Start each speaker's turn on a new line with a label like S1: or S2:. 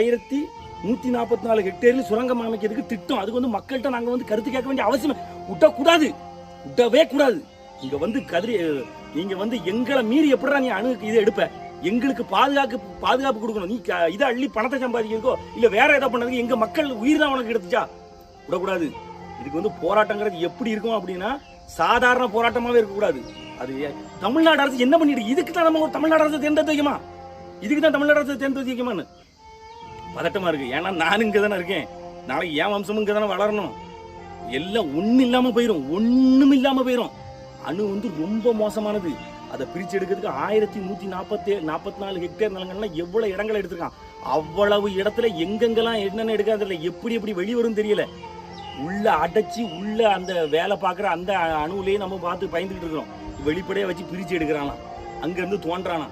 S1: 1144 ஹெக்டேரில் சுரங்கம் அமைக்கிறதுக்கு திட்டம். அதுக்கு வந்து மக்கள்கிட்ட நாங்க வந்து கருத்து கேட்க வேண்டிய அவசியம் விடக்கூடாது, விடவே கூடாது. இங்க வந்து நீங்க வந்து எங்களை மீறி எப்படா நீ இதை எடுப்ப? எங்களுக்கு பாதுகாப்பு கொடுக்கணும். நீ இதை அள்ளி பணத்தை சம்பாதிக்கிறதுக்கோ இல்ல வேற ஏதாவது பண்ணதுக்கு எங்க மக்கள் உயிர் தான் உனக்கு எடுத்துச்சா? விடக்கூடாது. இதுக்கு வந்து போராட்டங்கிறது எப்படி இருக்கும் அப்படின்னா சாதாரண போராட்டமாவே இருக்கக்கூடாது. அது தமிழ்நாடு அரசு என்ன பண்ணிட்டு இதுக்கு தான் நம்ம தமிழ்நாடு அரசு தேர்ந்தெடுத்து வைக்குமா? இதுக்கு தான் தமிழ்நாடு அரசு தேர்ந்தெடுத்து வைக்குமான்னு பதட்டமா இருக்கு. ஏன்னா நானும் இங்க தானே இருக்கேன், நாளைக்கு என் வம்சமும் இங்க தானே வளரணும். எல்லாம் ஒண்ணு இல்லாம போயிரும், ஒண்ணும் இல்லாம போயிரும். அணு வந்து ரொம்ப மோசமானது. அதை பிரிச்சு எடுக்கிறதுக்கு 1144 ஹெக்டேர் நிலங்கள்லாம் எவ்வளவு இடங்களை எடுத்திருக்கான். அவ்வளவு இடத்துல எங்கெங்கெல்லாம் என்னென்ன எடுக்காதுல எப்படி வெளிவரும் தெரியல. உள்ள அடைச்சி உள்ள அந்த வேலை பார்க்குற அந்த அணுவிலேயே நம்ம பார்த்து பயந்துகிட்டு இருக்கிறோம். வெளிப்படையா வச்சு பிரிச்சு எடுக்கிறானா, அங்க இருந்து தோன்றானா.